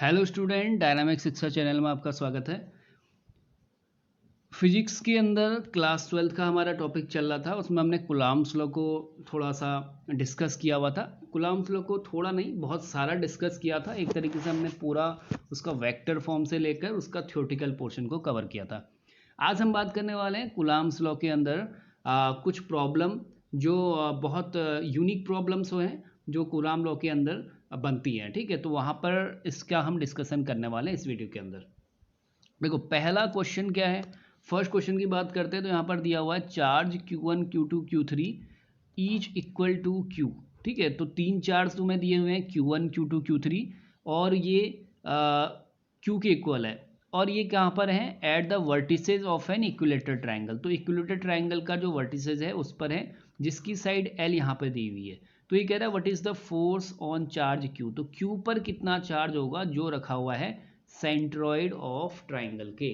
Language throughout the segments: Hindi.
हेलो स्टूडेंट, डायनामिक शिक्षा चैनल में आपका स्वागत है। फिजिक्स के अंदर क्लास 12 का हमारा टॉपिक चल रहा था, उसमें हमने कूलम्ब्स लॉ को थोड़ा सा डिस्कस किया हुआ था। कूलम्ब्स लॉ को थोड़ा नहीं, बहुत सारा डिस्कस किया था। एक तरीके से हमने पूरा उसका वेक्टर फॉर्म से लेकर उसका थ्योरेटिकल पोर्शन को कवर किया था। आज हम बात करने वाले हैं कूलम्ब्स लॉ के अंदर कुछ प्रॉब्लम जो बहुत यूनिक प्रॉब्लम्स हैं जो कूलम्ब लॉ के अंदर बनती हैं। ठीक है, तो वहाँ पर इसका हम डिस्कशन करने वाले हैं इस वीडियो के अंदर। देखो, पहला क्वेश्चन क्या है। फर्स्ट क्वेश्चन की बात करते हैं तो यहाँ पर दिया हुआ है charge Q1 Q2 Q3 each equal to Q। ठीक है, तो तीन चार्ज तुम्हें दिए हुए हैं Q1 Q2 Q3 और ये Q के इक्वल है। और ये कहाँ पर है? At the vertices of an equilateral triangle. तो इक्विलेटरल ट्राइंगल का जो वर्टिसेज है उस पर है, जिसकी साइड L यहाँ पर दी हुई है। तो ये कह रहा है what is the force on charge Q। तो Q पर कितना चार्ज होगा जो रखा हुआ है सेंट्रॉइड ऑफ ट्राइंगल के।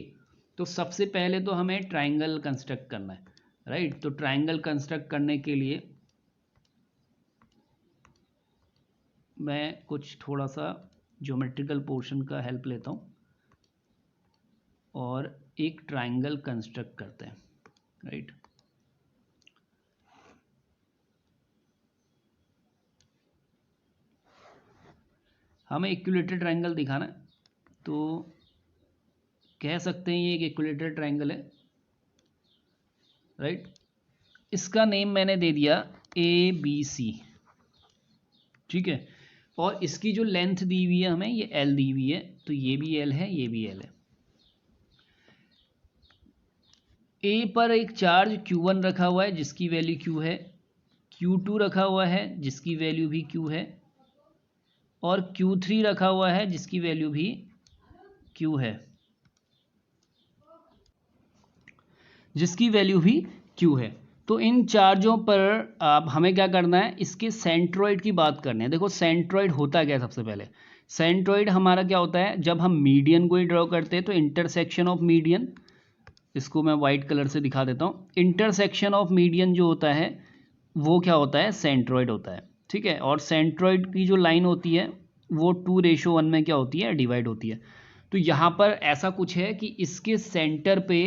तो सबसे पहले तो हमें ट्राइंगल कंस्ट्रक्ट करना है, राइट। तो ट्राइंगल कंस्ट्रक्ट करने के लिए मैं कुछ थोड़ा सा ज्योमेट्रिकल पोर्शन का हेल्प लेता हूँ और एक ट्राइंगल कंस्ट्रक्ट करते हैं, राइट। हमें इक्विलेटरल ट्राइंगल दिखाना है, तो कह सकते हैं ये एक इक्विलेटरल ट्राइंगल है, राइट। इसका नेम मैंने दे दिया ABC। ठीक है, और इसकी जो लेंथ दी हुई है हमें, ये L दी हुई है। तो ये भी L है, ये भी L है। A पर एक चार्ज Q1 रखा हुआ है जिसकी वैल्यू Q है, Q2 रखा हुआ है जिसकी वैल्यू भी Q है, और Q3 रखा हुआ है जिसकी वैल्यू भी Q है, जिसकी वैल्यू भी Q है। तो इन चार्जों पर अब हमें क्या करना है, इसके सेंट्रॉइड की बात करनी है। देखो सेंट्रॉइड होता क्या है, सबसे पहले सेंट्रॉइड हमारा क्या होता है, जब हम मीडियन को ही ड्रॉ करते हैं तो इंटरसेक्शन ऑफ मीडियन, इसको मैं वाइट कलर से दिखा देता हूँ। इंटरसेक्शन ऑफ मीडियन जो होता है वो क्या होता है, सेंट्रॉइड होता है। ठीक है, और सेंट्रॉइड की जो लाइन होती है वो 2:1 में क्या होती है, डिवाइड होती है। तो यहाँ पर ऐसा कुछ है कि इसके सेंटर पे,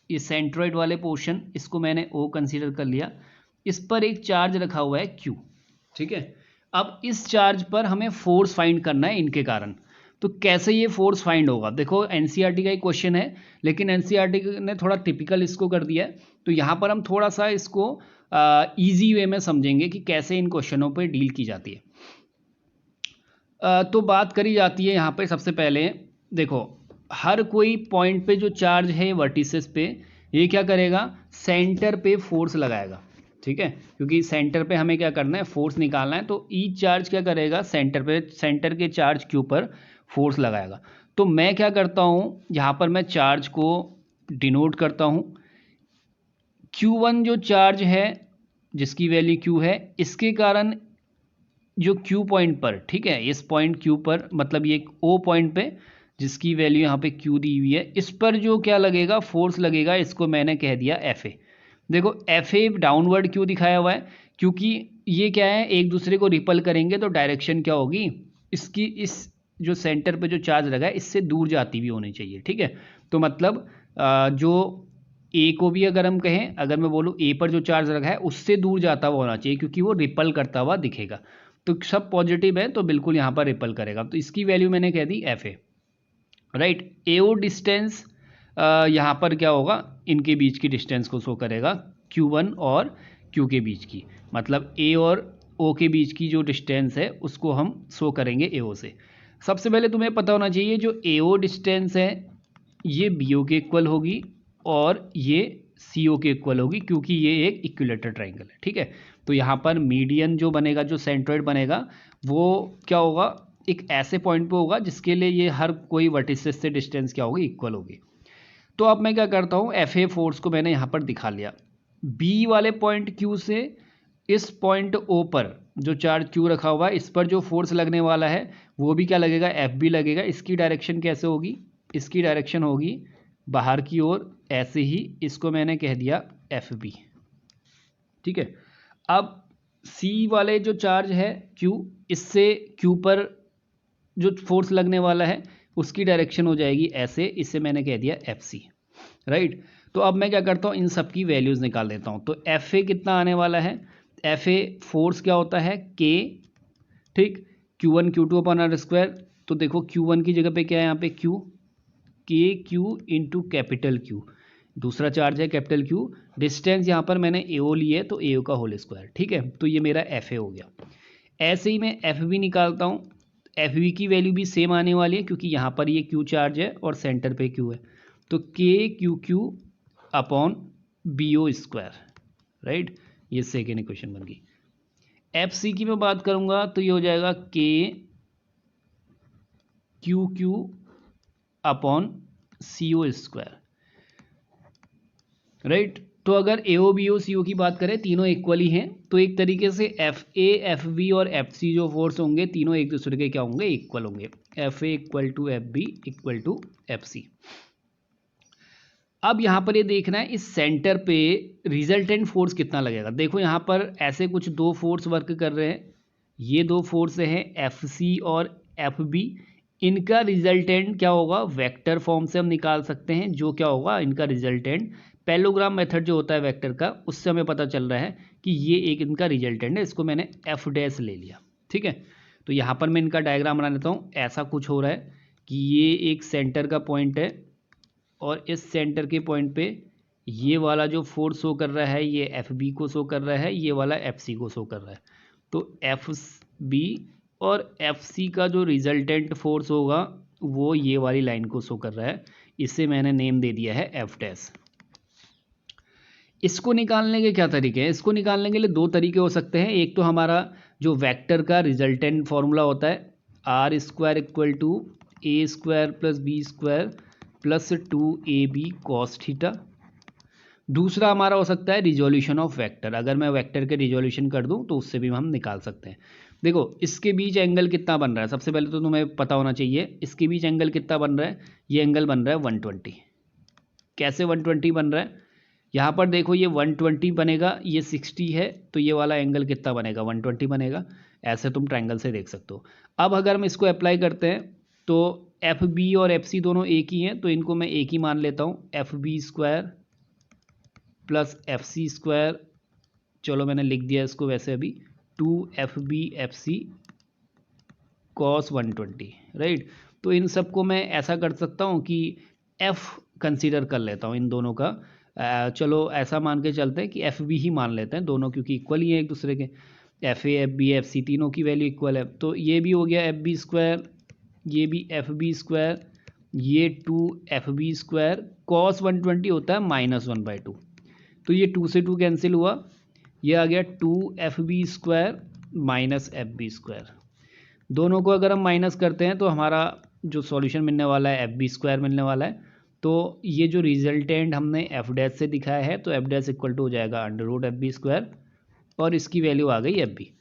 ये सेंट्रॉइड वाले पोर्शन, इसको मैंने O कंसीडर कर लिया, इस पर एक चार्ज रखा हुआ है Q। ठीक है, अब इस चार्ज पर हमें फोर्स फाइंड करना है इनके कारण। तो कैसे ये फोर्स फाइंड होगा, देखो एनसीईआरटी का ही क्वेश्चन है, लेकिन एनसीईआरटी ने थोड़ा टिपिकल इसको कर दिया है। तो यहाँ पर हम थोड़ा सा इसको इजी वे में समझेंगे कि कैसे इन क्वेश्चनों पर डील की जाती है। तो बात करी जाती है यहाँ पे, सबसे पहले देखो हर कोई पॉइंट पे जो चार्ज है वर्टिसेस पे, ये क्या करेगा, सेंटर पे फोर्स लगाएगा। ठीक है, क्योंकि सेंटर पे हमें क्या करना है, फोर्स निकालना है। तो ईच चार्ज क्या करेगा, सेंटर पे, सेंटर के चार्ज के ऊपर फोर्स लगाएगा। तो मैं क्या करता हूँ, यहाँ पर मैं चार्ज को डिनोट करता हूँ। Q1 जो चार्ज है जिसकी वैल्यू Q है, इसके कारण जो Q पॉइंट पर, ठीक है, इस पॉइंट Q पर, मतलब ये O पॉइंट पे जिसकी वैल्यू यहाँ पे Q दी हुई है, इस पर जो क्या लगेगा, फोर्स लगेगा, इसको मैंने कह दिया FA। देखो FA डाउनवर्ड क्यों दिखाया हुआ है, क्योंकि ये क्या है, एक दूसरे को रिपल करेंगे तो डायरेक्शन क्या होगी, इसकी, इस जो सेंटर पे जो चार्ज लगा है इससे दूर जाती हुई होनी चाहिए। ठीक है, तो मतलब जो ए को भी अगर हम कहें, अगर मैं बोलूँ ए पर जो चार्ज लगा है उससे दूर जाता हुआ होना चाहिए, क्योंकि वो रिपल करता हुआ दिखेगा। तो सब पॉजिटिव है तो बिल्कुल यहाँ पर रिपल करेगा। तो इसकी वैल्यू मैंने कह दी FA, राइट। AO डिस्टेंस यहाँ पर क्या होगा, इनके बीच की डिस्टेंस को शो करेगा, Q1 और Q के बीच की, मतलब A और O के बीच की जो डिस्टेंस है उसको हम शो करेंगे AO से। सबसे पहले तुम्हें पता होना चाहिए जो AO डिस्टेंस है ये BO के इक्वल होगी और ये CO के इक्वल होगी, क्योंकि ये एक इक्विलेटरल ट्राइंगल है। ठीक है, तो यहाँ पर मीडियन जो बनेगा, जो सेंट्रॉइड बनेगा, वो क्या होगा, एक ऐसे पॉइंट पे होगा जिसके लिए ये हर कोई वर्टिसेस से डिस्टेंस क्या होगी, इक्वल होगी। तो अब मैं क्या करता हूँ, FA फोर्स को मैंने यहाँ पर दिखा लिया। B वाले पॉइंट Q से इस पॉइंट O पर जो चार्ज Q रखा हुआ है, इस पर जो फोर्स लगने वाला है वो भी क्या लगेगा, FB लगेगा। इसकी डायरेक्शन कैसे होगी, इसकी डायरेक्शन होगी बाहर की ओर, ऐसे ही, इसको मैंने कह दिया FB। ठीक है, अब C वाले जो चार्ज है Q, इससे Q पर जो फोर्स लगने वाला है उसकी डायरेक्शन हो जाएगी ऐसे, इससे मैंने कह दिया एफ सी, राइट। तो अब मैं क्या करता हूँ, इन सब की वैल्यूज़ निकाल देता हूँ। तो एफ ए कितना आने वाला है, एफ ए फोर्स क्या होता है के, ठीक, Q1 Q2 upon are square. तो देखो Q1 की जगह पे क्या है यहाँ पे Q, के क्यू इंटू कैपिटल क्यू, दूसरा चार्ज है कैपिटल क्यू, डिस्टेंस यहाँ पर मैंने एओ ली है तो एओ का होल स्क्वायर, ठीक है। तो ये मेरा एफ ए हो गया। ऐसे ही मैं एफ बी निकालता हूँ, एफ बी की वैल्यू भी सेम आने वाली है क्योंकि यहाँ पर ये क्यू चार्ज है और सेंटर पे क्यू है, तो K Q Q upon B O square, right. ये सेकेंड इक्वेशन बन गई। एफ सी की मैं बात करूँगा तो ये हो जाएगा के क्यू क्यू अपॉन सी ओ स्क्वायर, राइट। तो अगर ए ओ बी ओ सी ओ की बात करें, तीनों इक्वली हैं, तो एक तरीके से एफ ए एफ बी और एफ सी जो फोर्स होंगे तीनों एक दूसरे के क्या होंगे, इक्वल होंगे। F A equal to F B equal to F C. अब यहाँ पर ये देखना है इस सेंटर पे रिजल्टेंट फोर्स कितना लगेगा। देखो यहाँ पर ऐसे कुछ दो फोर्स वर्क कर रहे हैं, ये दो फोर्स हैं एफ सी और एफ बी। इनका रिजल्टेंट क्या होगा, वेक्टर फॉर्म से हम निकाल सकते हैं, जो क्या होगा इनका रिजल्टेंट, पैरेललोग्राम मेथड जो होता है वेक्टर का, उससे हमें पता चल रहा है कि ये एक इनका रिजल्टेंट है। इसको मैंने एफ डैश ले लिया, ठीक है। तो यहाँ पर मैं इनका डायग्राम बना लेता हूँ। ऐसा कुछ हो रहा है कि ये एक सेंटर का पॉइंट है और इस सेंटर के पॉइंट पे ये वाला जो फोर्स शो कर रहा है ये एफ बी को शो कर रहा है, ये वाला एफ सी को शो कर रहा है। तो एफ बी और एफ सी का जो रिजल्टेंट फोर्स होगा वो ये वाली लाइन को शो कर रहा है, इसे मैंने नेम दे दिया है एफ डैश। इसको निकालने के क्या तरीके हैं, इसको निकालने के लिए दो तरीके हो सकते हैं। एक तो हमारा जो वेक्टर का रिजल्टेंट फॉर्मूला होता है R square equal to A square plus B square plus 2ab cos theta. दूसरा हमारा हो सकता है रिजोल्यूशन ऑफ वेक्टर। अगर मैं वेक्टर के रिजोल्यूशन कर दूं तो उससे भी हम निकाल सकते हैं। देखो इसके बीच एंगल कितना बन रहा है, सबसे पहले तो तुम्हें पता होना चाहिए इसके बीच एंगल कितना बन रहा है। ये एंगल बन रहा है 120। कैसे 120 बन रहा है, यहाँ पर देखो ये 120 बनेगा, ये 60 है, तो ये वाला एंगल कितना बनेगा, 120 बनेगा। ऐसे तुम ट्रायंगल से देख सकते हो। अब अगर हम इसको अप्लाई करते हैं तो एफ बी और एफ सी दोनों एक ही हैं, तो इनको मैं एक ही मान लेता हूँ, F B square plus F C square, चलो मैंने लिख दिया इसको वैसे अभी, 2FB FC cos 120, राइट। तो इन सबको मैं ऐसा कर सकता हूँ कि F कंसीडर कर लेता हूँ इन दोनों का। चलो ऐसा मान के चलते हैं कि एफ बी ही मान लेते हैं दोनों, क्योंकि इक्वल ही है एक दूसरे के। F A F B F C तीनों की वैल्यू इक्वल है, तो ये भी हो गया एफ बी स्क्वायर, ये भी एफ बी स्क्वायर, ये 2FB स्क्वायर, cos 120 होता है -1/2, तो ये 2 से 2 कैंसिल हुआ, ये आ गया 2FB square minus F B square. दोनों को अगर हम माइनस करते हैं तो हमारा जो सॉल्यूशन मिलने वाला है एफ बी स्क्वायर मिलने वाला है। तो ये जो रिजल्टेंट हमने एफ डैश से दिखाया है, तो एफ डैश इक्वल टू हो जाएगा √FB स्क्वायर और इसकी वैल्यू आ गई एफ बी।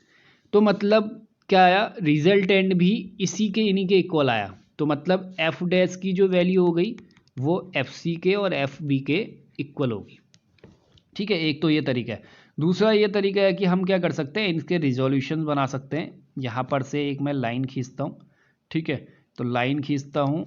तो मतलब क्या आया, रिजल्टेंट भी इसी के इन्हीं के इक्वल आया। तो मतलब एफ डैश की जो वैल्यू हो गई वो एफ सी के और एफ बी के इक्वल होगी, ठीक है। एक तो ये तरीका है। दूसरा ये तरीका है कि हम क्या कर सकते हैं, इनके रिजोल्यूशन बना सकते हैं। यहाँ पर से एक मैं लाइन खींचता हूँ, ठीक है। तो लाइन खींचता हूँ,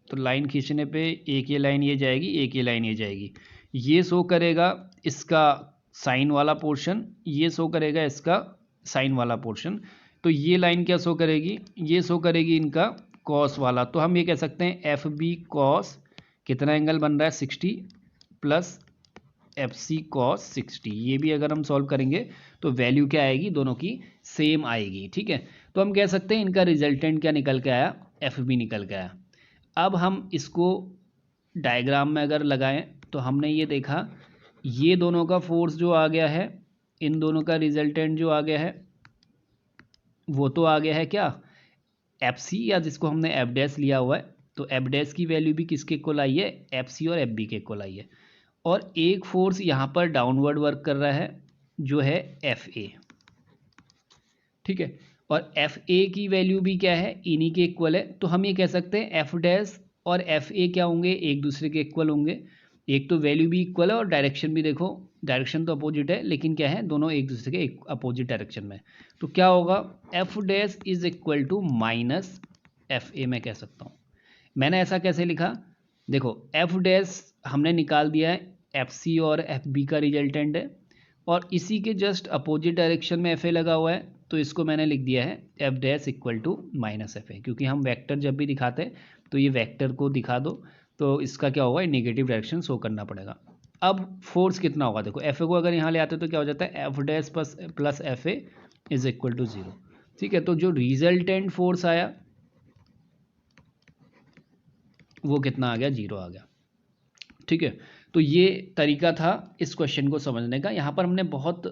तो लाइन खींचने पे एक ये लाइन ये जाएगी, एक ये लाइन ये जाएगी। ये शो करेगा इसका साइन वाला पोर्शन, ये शो करेगा इसका साइन वाला पोर्शन। तो ये लाइन क्या शो करेगी, ये शो करेगी इनका कॉस वाला। तो हम ये कह सकते हैं एफ बी कॉस, कितना एंगल बन रहा है 60 प्लस एफ सी कॉस 60। ये भी अगर हम सॉल्व करेंगे तो वैल्यू क्या आएगी, दोनों की सेम आएगी, ठीक है। तो हम कह सकते हैं इनका रिजल्टेंट क्या निकल के आया, एफ बी निकल के आया। अब हम इसको डायग्राम में अगर लगाएं तो हमने ये देखा, ये दोनों का फोर्स जो आ गया है, इन दोनों का रिजल्टेंट जो आ गया है वो तो आ गया है क्या, एफ सी, या जिसको हमने एफ डैश लिया हुआ है। तो एफ डैश की वैल्यू भी किसके इक्वल आई है, एफ सी और एफ बी के इक्वल आई है। और एक फोर्स यहाँ पर डाउनवर्ड वर्क कर रहा है जो है एफ ए, ठीक है। और एफ ए की वैल्यू भी क्या है, इन्हीं के इक्वल है। तो हम ये कह सकते हैं एफ डैश और एफ ए क्या होंगे, एक दूसरे के इक्वल होंगे। एक तो वैल्यू भी इक्वल है और डायरेक्शन भी, देखो डायरेक्शन तो अपोजिट है लेकिन क्या है, दोनों एक दूसरे के अपोजिट डायरेक्शन में। तो क्या होगा, F dash is equal to minus F A मैं कह सकता हूँ। मैंने ऐसा कैसे लिखा, देखो एफ डैश हमने निकाल दिया है, एफ सी और एफ बी का रिजल्टेंट है, और इसी के जस्ट अपोजिट डायरेक्शन में एफ ए लगा हुआ है, तो इसको मैंने लिख दिया है F dash equal to minus F A, क्योंकि हम वेक्टर जब भी दिखाते हैं तो ये वेक्टर को दिखा दो तो इसका क्या होगा, नेगेटिव डायरेक्शन शो करना पड़ेगा। अब फोर्स कितना होगा, देखो एफ ए को अगर यहाँ ले आते तो क्या हो जाता है, F dash plus F A is equal to 0। ठीक है, तो जो रिजल्टेंट फोर्स आया वो कितना आ गया, 0 आ गया। ठीक है, तो ये तरीका था इस क्वेश्चन को समझने का। यहाँ पर हमने बहुत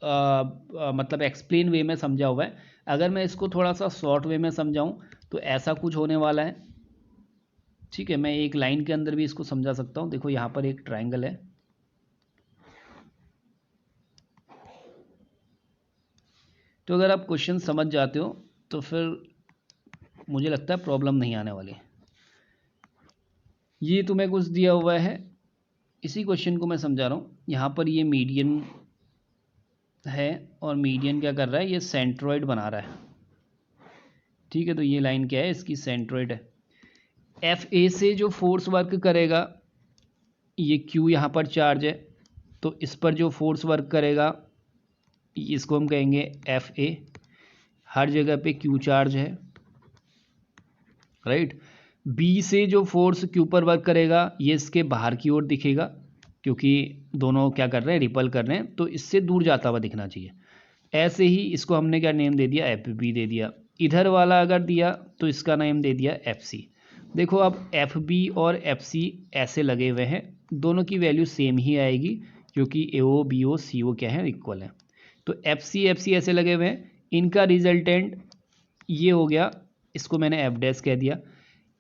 मतलब एक्सप्लेन वे में समझा हुआ है। अगर मैं इसको थोड़ा सा शॉर्ट वे में समझाऊं तो ऐसा कुछ होने वाला है। ठीक है, मैं एक लाइन के अंदर भी इसको समझा सकता हूँ। देखो यहाँ पर एक ट्राइंगल है, तो अगर आप क्वेश्चन समझ जाते हो तो फिर मुझे लगता है प्रॉब्लम नहीं आने वाली। ये तुम्हें कुछ दिया हुआ है, इसी क्वेश्चन को मैं समझा रहा हूँ। यहाँ पर ये मीडियन है और मीडियन क्या कर रहा है, ये सेंट्रोइड बना रहा है। ठीक है, तो ये लाइन क्या है, इसकी सेंट्रोइड है। एफ ए से जो फोर्स वर्क करेगा, ये क्यू यहाँ पर चार्ज है, तो इस पर जो फोर्स वर्क करेगा इसको हम कहेंगे एफ ए। हर जगह पे क्यू चार्ज है, राइट। बी से जो फोर्स क्यू पर वर्क करेगा ये इसके बाहर की ओर दिखेगा, क्योंकि दोनों क्या कर रहे हैं, रिपल कर रहे हैं, तो इससे दूर जाता हुआ दिखना चाहिए। ऐसे ही इसको हमने क्या नेम दे दिया, एफ बी दे दिया। इधर वाला अगर दिया तो इसका नेम दे दिया एफ सी। देखो अब एफ बी और एफ सी ऐसे लगे हुए हैं, दोनों की वैल्यू सेम ही आएगी, क्योंकि ए ओ बी ओ सी ओ क्या है, इक्वल है। तो एफ सी ऐसे लगे हुए हैं, इनका रिजल्टेंट ये हो गया, इसको मैंने एफ डैश कह दिया।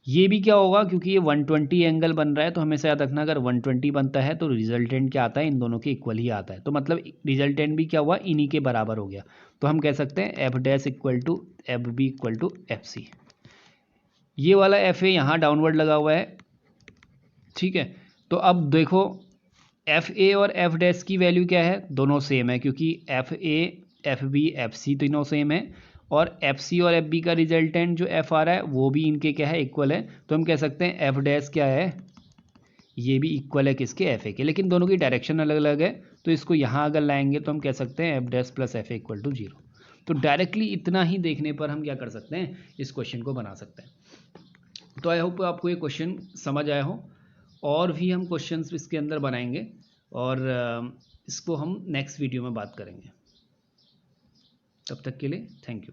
ये भी क्या होगा, क्योंकि ये 120 एंगल बन रहा है, तो हमेशा याद रखना अगर 120 बनता है तो रिजल्टेंट क्या आता है, इन दोनों के इक्वल ही आता है। तो मतलब रिजल्टेंट भी क्या हुआ, इन्हीं के बराबर हो गया। तो हम कह सकते हैं F dash equal to F B equal to F C. ये वाला एफ ए यहाँ डाउनवर्ड लगा हुआ है। ठीक है, तो अब देखो एफ ए और एफ डैश की वैल्यू क्या है, दोनों सेम है, क्योंकि F A F B F C तीनों सेम है, और एफ सी और एफ बी का रिजल्टेंट जो एफ आ रहा है वो भी इनके क्या है, इक्वल है। तो हम कह सकते हैं एफ डैश क्या है, ये भी इक्वल है किसके, एफ ए के, लेकिन दोनों की डायरेक्शन अलग अलग है। तो इसको यहाँ अगर लाएंगे तो हम कह सकते हैं F dash plus F A equal to 0। तो डायरेक्टली इतना ही देखने पर हम क्या कर सकते हैं, इस क्वेश्चन को बना सकते हैं। तो आई होप आपको ये क्वेश्चन समझ आया हो, और भी हम क्वेश्चंस इसके अंदर बनाएंगे, और इसको हम नेक्स्ट वीडियो में बात करेंगे। तब तक के लिए थैंक यू।